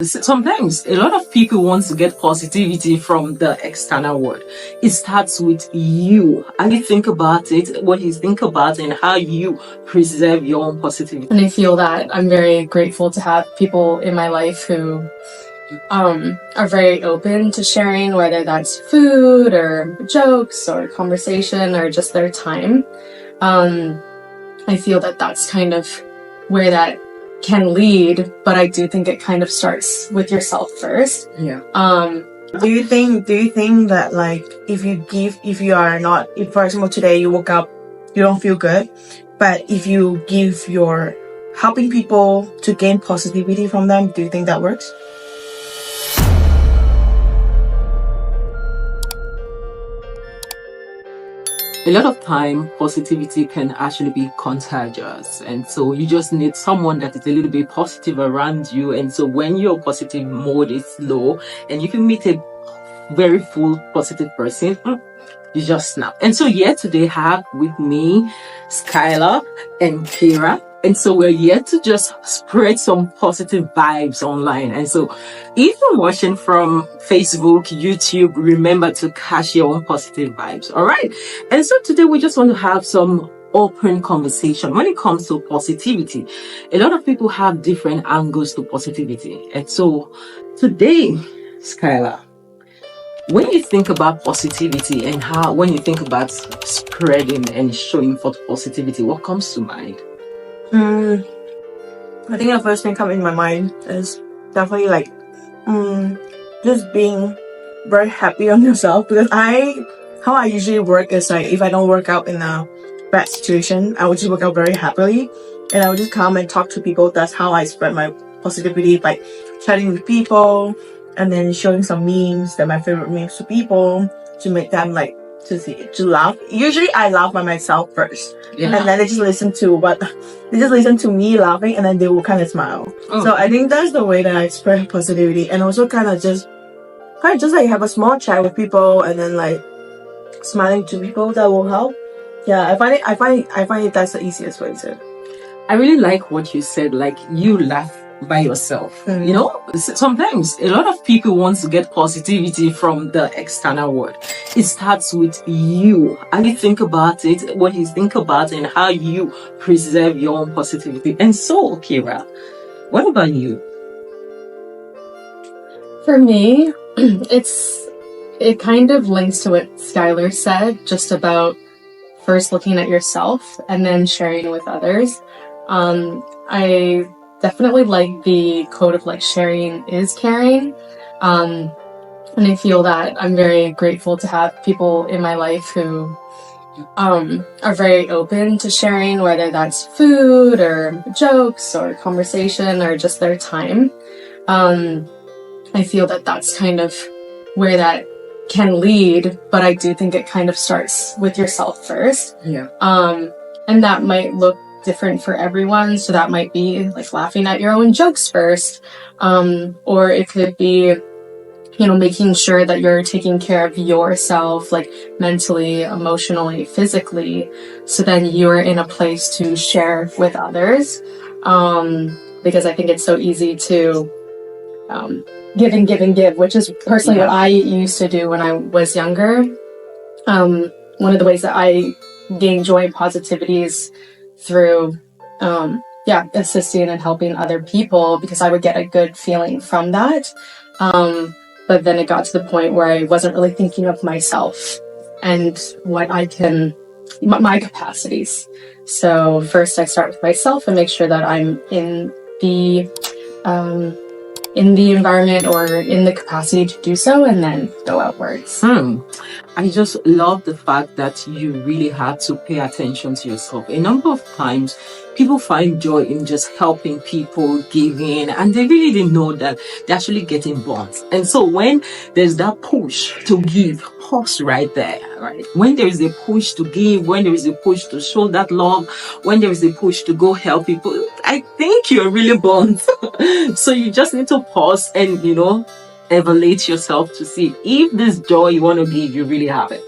Sometimes a lot of people want to get positivity from the external world. It starts with you. And you think about it, what you think about and how you preserve your own positivity. And I feel that I'm very grateful to have people in my life who are very open to sharing, whether that's food or jokes or conversation or just their time. I feel that that's kind of where that can lead, but I do think it kind of starts with yourself first. Yeah. Do you think that, like, if for example, today you woke up, you don't feel good, but if you give your helping people to gain positivity from them, do you think that works? A lot of time, positivity can actually be contagious. And so you just need someone that is a little bit positive around you. And so when your positive mode is low and you can meet a very full positive person, you just snap. And so here today I have with me Skylar and Kira. And so we're here to just spread some positive vibes online. And so if you're watching from Facebook, YouTube, remember to catch your own positive vibes. All right. And so today we just want to have some open conversation when it comes to positivity. A lot of people have different angles to positivity. And so today, Skylar, when you think about positivity and when you think about spreading and showing forth positivity, what comes to mind? I think the first thing coming in my mind is definitely like just being very happy on yourself, because how I usually work is like, if I don't work out in a bad situation, I would just work out very happily and I would just come and talk to people. That's how I spread my positivity, by chatting with people and then showing some memes, that my favorite memes to people, to make them like to laugh. Usually I laugh by myself first, and then they just listen to me laughing, and then they will kind of smile. So I think that's the way that I spread positivity, and also kind of just like have a small chat with people, and then like smiling to people that will help. Yeah, I find it that's the easiest way to. I really like what you said, like you laugh by yourself. You know, sometimes a lot of people want to get positivity from the external world. It starts with you. And you think about it, what you think about and how you preserve your own positivity. And so, Kira, what about you? For me, it kind of links to what Skylar said, just about first looking at yourself and then sharing with others. I definitely like the quote of like sharing is caring. And I feel that I'm very grateful to have people in my life who are very open to sharing, whether that's food or jokes or conversation or just their time. I feel that that's kind of where that can lead, but I do think it kind of starts with yourself first. Yeah. And that might look different for everyone. So that might be like laughing at your own jokes first. Or it could be, making sure that you're taking care of yourself, like mentally, emotionally, physically. So then you're in a place to share with others. Because I think it's so easy to give and give and give, which is personally what I used to do when I was younger. One of the ways that I gain joy and positivity is through assisting and helping other people, because I would get a good feeling from that. But then it got to the point where I wasn't really thinking of myself and what my capacities. So first I start with myself and make sure that I'm in the environment or in the capacity to do so, and then go outwards. I just love the fact that you really had to pay attention to yourself. A number of times, people find joy in just helping people, giving, and they really didn't know that they're actually getting bonds. And so when there's that push to give, pause right there, right? When there is a push to give, when there is a push to show that love, when there is a push to go help people, I think you're really bonds. So you just need to pause and, evaluate yourself to see if this joy you want to give, you really have it.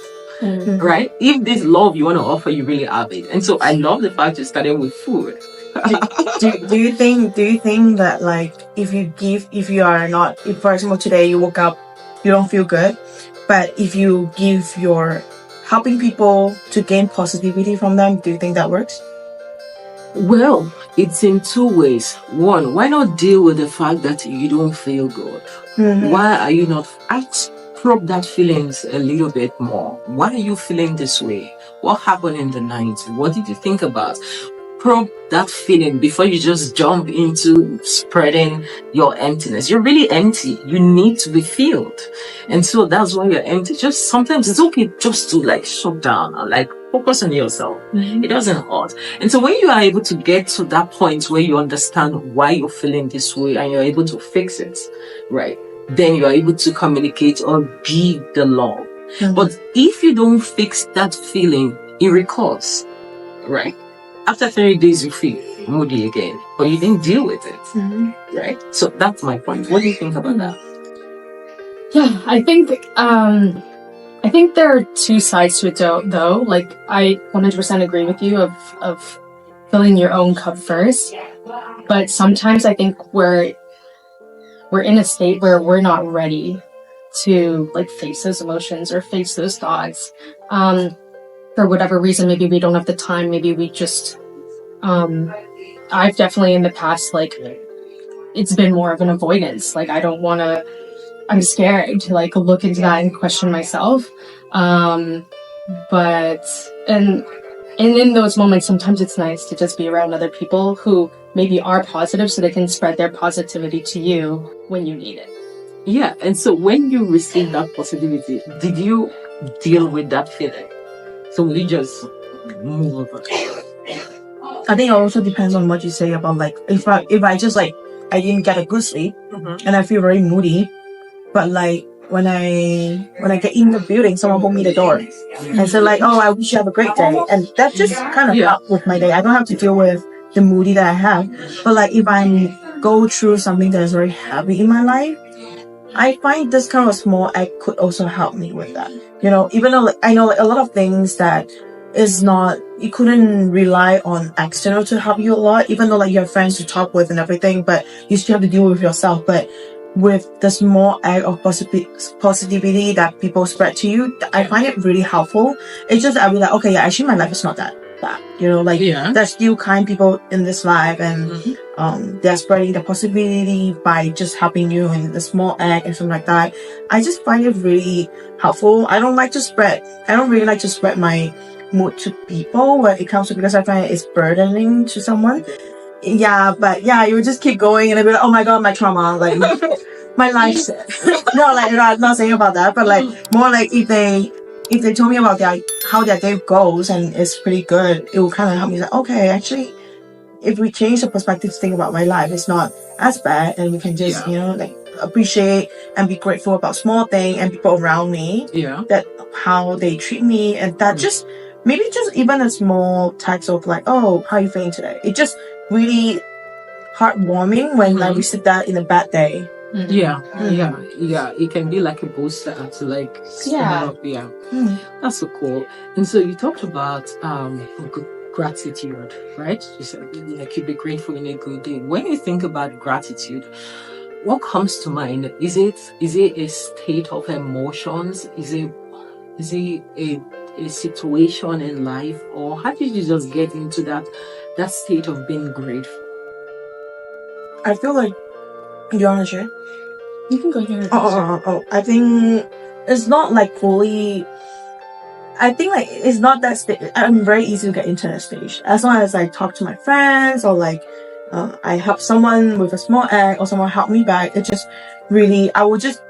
Right? If this love you want to offer, you really have it. And so I love the fact you started with food. do you think that like if you are not, if for example today you woke up, you don't feel good, but if you give your helping people to gain positivity from them, do you think that works? Well, it's in two ways. One, why not deal with the fact that you don't feel good? Why are you not probe that feelings a little bit more? Why are you feeling this way? What happened in the night? What did you think about? Probe that feeling before you just jump into spreading your emptiness. You're really empty. You need to be filled. And so that's why you're empty. Just sometimes it's okay just to like shut down or like focus on yourself. It doesn't hurt. And so when you are able to get to that point where you understand why you're feeling this way and you're able to fix it, right? Then you are able to communicate or be the love. But if you don't fix that feeling, it recurs, right? After 30 days, you feel moody again, but you didn't deal with it, right? So that's my point. What do you think about that? Yeah, I think there are two sides to it though. Like, I 100% agree with you of filling your own cup first. But sometimes I think we're in a state where we're not ready to like face those emotions or face those thoughts. For whatever reason, maybe we don't have the time, maybe we just I've definitely in the past, like, it's been more of an avoidance. Like, I'm scared to like look into that and question myself. But and in those moments, sometimes it's nice to just be around other people who maybe are positive so they can spread their positivity to you when you need it. Yeah, and so when you receive that positivity, did you deal with that feeling? So will you just move over? I think it also depends on what you say about like if I just like I didn't get a good sleep and I feel very moody, but like when I get in the building, someone opened me the door and said like, oh, I wish you have a great day, and that just kind of helped with my day. I don't have to deal with the moody that I have, but like if I go through something that is very heavy in my life, I find this kind of small act could also help me with that. You know, even though like, I know like a lot of things that is not, you couldn't rely on external to help you a lot, even though like you have friends to talk with and everything, but you still have to deal with yourself. But with the small act of positivity that people spread to you, I find it really helpful. It's just, I'll be like, okay, yeah, actually my life is not that bad. You know, like there's still kind people in this life, and they're spreading the positivity by just helping you in the small act and something like that. I just find it really helpful. I don't really like to spread my mood to people when it comes to, because I find it's burdening to someone. Yeah, but yeah, you would just keep going and I'd be like, oh my god, my trauma, like my life. No, like I'm not saying about that, but like more like if they told me about how their day goes and it's pretty good, it will kind of help me like, okay, actually, if we change the perspective to think about my life, it's not as bad, and we can just you know like appreciate and be grateful about small things and people around me. That how they treat me, and that just maybe just even a small text of like, oh, how are you feeling today? It just really heartwarming when like we sit that in a bad day. Yeah. It can be like a booster to like that's so cool. And so you talked about gratitude, right? You said like you'd be grateful in a good day. When you think about gratitude, what comes to mind? Is it a state of emotions? Is it a situation in life, or how did you just get into that state of being grateful? I feel like, do you want to share? You can go here. I think it's not like fully. I think like it's not that stage. I'm very easy to get into that stage as long as I talk to my friends, or like I help someone with a small act, or someone help me back. It just really, I would just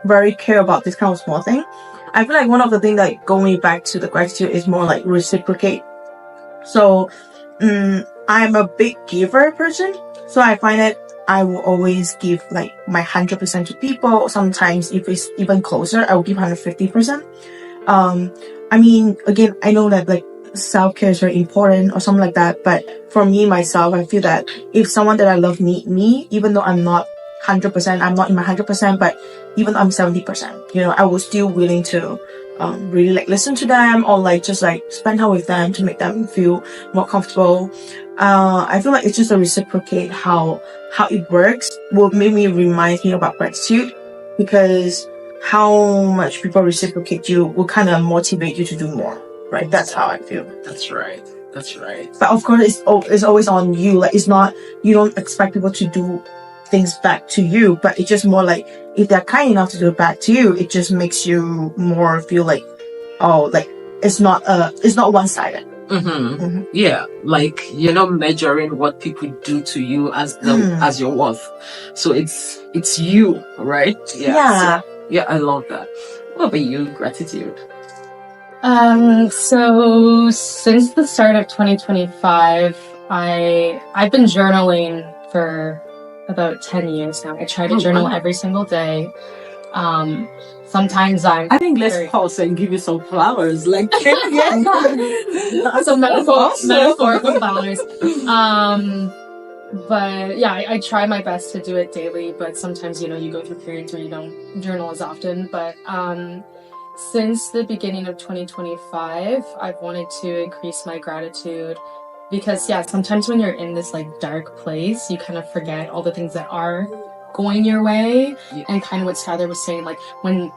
very care about this kind of small thing. I feel like one of the things that going back to the gratitude is more like reciprocate. So I'm a big giver person, so I find that I will always give like my 100% to people. Sometimes if it's even closer, I will give 150%. I mean, again, I know that like self-care is very important or something like that, but for me myself, I feel that if someone that I love need me, even though I'm not 100%. I'm not in my 100%, but even I'm 70%, I was still willing to really like listen to them, or like just like spend time with them to make them feel more comfortable. I feel like it's just a reciprocate how it works will make me remind me about gratitude, because how much people reciprocate you will kind of motivate you to do more, right? That's how I feel. That's right. But of course, it's always on you. Like, it's not, you don't expect people to do things back to you, but it's just more like, if they're kind enough to do it back to you, it just makes you more feel like, oh, like it's not one-sided. Yeah, like you're not measuring what people do to you as as your worth. So it's you, right? Yeah. So, I love that. What about you? Gratitude. So since the start of 2025, I've been journaling for about 10 years now. I try to journal every single day. Sometimes I think let's pause and give you some flowers, like some metaphorical flowers. But yeah, I try my best to do it daily, but sometimes, you go through periods where you don't journal as often. But since the beginning of 2025, I've wanted to increase my gratitude, because sometimes when you're in this like dark place, you kind of forget all the things that are going your way. And kind of what Skylar was saying, like when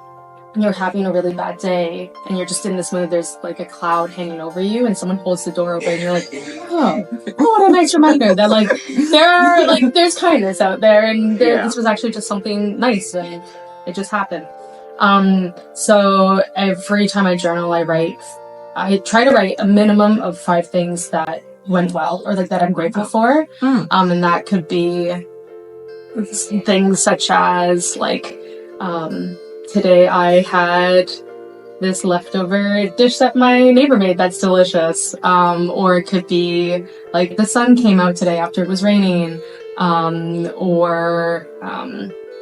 you're having a really bad day and you're just in this mood, there's like a cloud hanging over you and someone holds the door open and you're like, oh, what a nice reminder that like there's kindness out there, and this was actually just something nice and it just happened. So every time I journal, I try to write a minimum of 5 things that went well, or like that I'm grateful for. And that could be things such as like, today I had this leftover dish that my neighbor made that's delicious. Or it could be like the sun came out today after it was raining. Or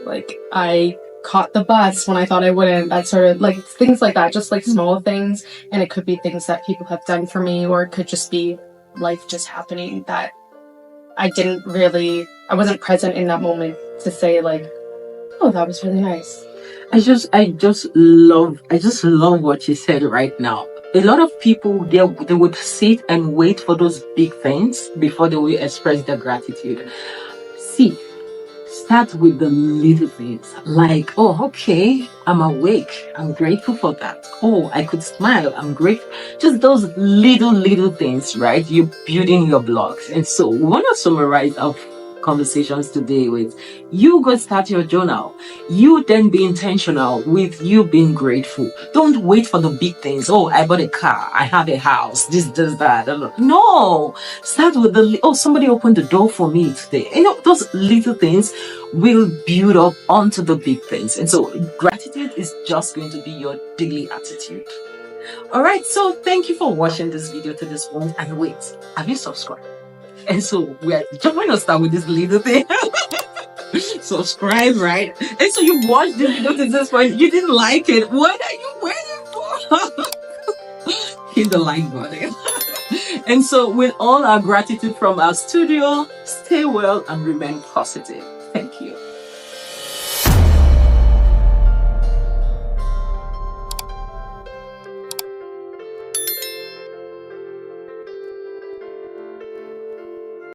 like I caught the bus when I thought I wouldn't. That sort of like things like that, just like small things. And it could be things that people have done for me, or it could just be life just happening that I wasn't present in that moment to say like, oh, that was really nice. I just love what you said right now. A lot of people, they would sit and wait for those big things before they will express their gratitude. See, start with the little things, like, oh, okay, I'm awake, I'm grateful for that. Oh, I could smile, I'm grateful. Just those little things, right? You're building your blocks. And so we want to summarize our conversations today with, you go start your journal. You then be intentional with you being grateful. Don't wait for the big things. Oh, I bought a car, I have a house, this, that. No, start with somebody opened the door for me today. Those little things will build up onto the big things. And so gratitude is just going to be your daily attitude. All right, so thank you for watching this video to this point. And wait, have you subscribed? And so we're just going to start with this little thing. Subscribe, right? And so you watched this video to this point, you didn't like it. What are you waiting for? Hit the like button. And so with all our gratitude from our studio, stay well and remain positive.